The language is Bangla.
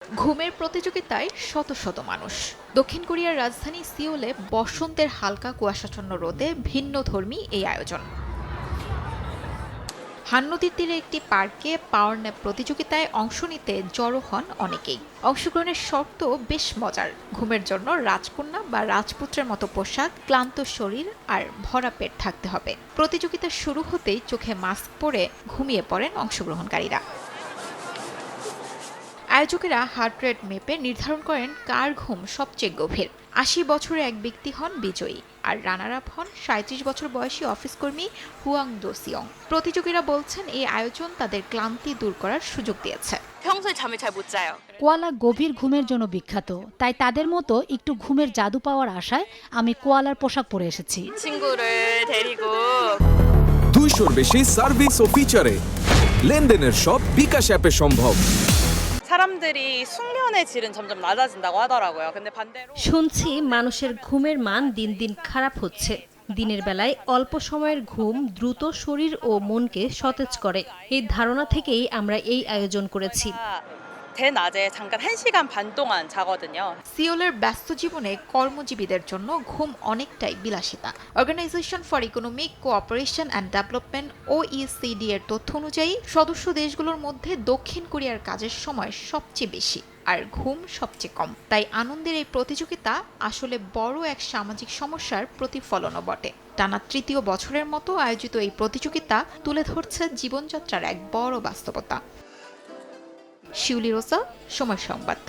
ঘুমের প্রতিযোগিতায় শত শত মানুষ। দক্ষিণ কোরিয়ার রাজধানী সিওলে বসন্তের হালকা কুয়াশাচ্ছন্ন রোদে ভিন্নধর্মী এই আয়োজন। হান নদীর তীরে একটি পার্কে পাওয়ার ন্যাপ প্রতিযোগিতায় অংশ নিতে জড়ো হন অনেকেই। অংশগ্রহণের শর্ত বেশ মজার। ঘুমের জন্য রাজকন্যা বা রাজপুত্রের মতো পোশাক, ক্লান্ত শরীর আর ভরা পেট থাকতে হবে। প্রতিযোগিতা শুরু হতেই চোখে মাস্ক পরে ঘুমিয়ে পড়েন অংশগ্রহণকারীরা। আয়োজকেরা হার্ট রেট মেপে নির্ধারণ করেন কার ঘুম সবচেয়ে গভীর। ৮০ বছরের এক ব্যক্তি হন বিজয়ী, আর রানার আপ হন ৩৭ বছর বয়সী অফিসকর্মী হুয়াং দো সিয়ং। প্রতিযোগীরা বলছেন এই আয়োজন তাদের ক্লান্তি দূর করার সুযোগ দিয়েছে। 평소에 잠을 잘 못 자요. কোয়ালা গভীর ঘুমের জন্য বিখ্যাত, তাই তাদের মতো একটু ঘুমের জাদু পাওয়ার আশায় আমি কোয়ালার পোশাক পরে এসেছি। 친구를 데리고 200র বেশি সার্ভিস ও ফিচারে লেনদেনের সব বিকাশ অ্যাপে সম্ভব। 사람들이 숙면의 질은 점점 낮아진다고 하더라고요. 근데 반대로 শুনছি মানুষের ঘুমের মান দিন দিন খারাপ হচ্ছে। দিনের বেলায় অল্প সময়ের ঘুম দ্রুত শরীর ও মনকে সতেজ করে। এই ধারণা থেকেই আমরা এই আয়োজন করেছি। 대낮에 잠깐 1시간 반 동안 자거든요. সিওলের ব্যস্ত জীবনে কর্মজীবীদের জন্য ঘুম অনেকটাই বিলাসিতা। Organisation for economic cooperation and development OECD এর তথ্য অনুযায়ী সদস্য দেশগুলোর মধ্যে দক্ষিণ কোরিয়ার কাজের সময় সবচেয়ে বেশি আর ঘুম সবচেয়ে কম। তাই আনন্দের এই প্রতিযোগিতা আসলে বড় এক সামাজিক সমস্যার প্রতিফলনও বটে। টানা তৃতীয় বছরের মতো আয়োজিত এই প্রতিযোগিতা তুলে ধরছে জীবনযাত্রার এক বড় বাস্তবতা। শিউলি রোসা, সময় সংবাদ।